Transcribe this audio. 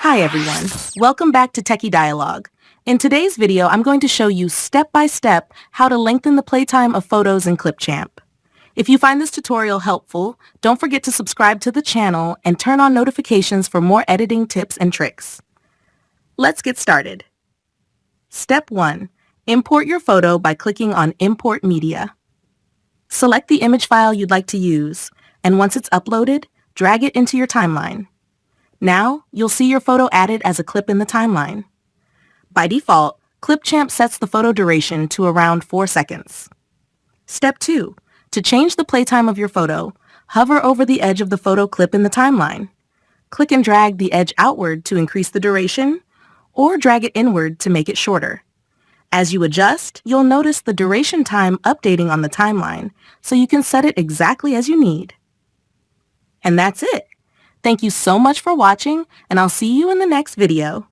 Hi everyone, welcome back to Techie Dialogue. In today's video, I'm going to show you step-by-step how to lengthen the playtime of photos in Clipchamp. If you find this tutorial helpful, don't forget to subscribe to the channel and turn on notifications for more editing tips and tricks. Let's get started. Step 1. Import your photo by clicking on Import Media. Select the image file you'd like to use, and once it's uploaded, drag it into your timeline. Now, you'll see your photo added as a clip in the timeline. By default, Clipchamp sets the photo duration to around 4 seconds. Step 2. To change the playtime of your photo, hover over the edge of the photo clip in the timeline. Click and drag the edge outward to increase the duration, or drag it inward to make it shorter. As you adjust, you'll notice the duration time updating on the timeline, so you can set it exactly as you need. And that's it. Thank you so much for watching, and I'll see you in the next video.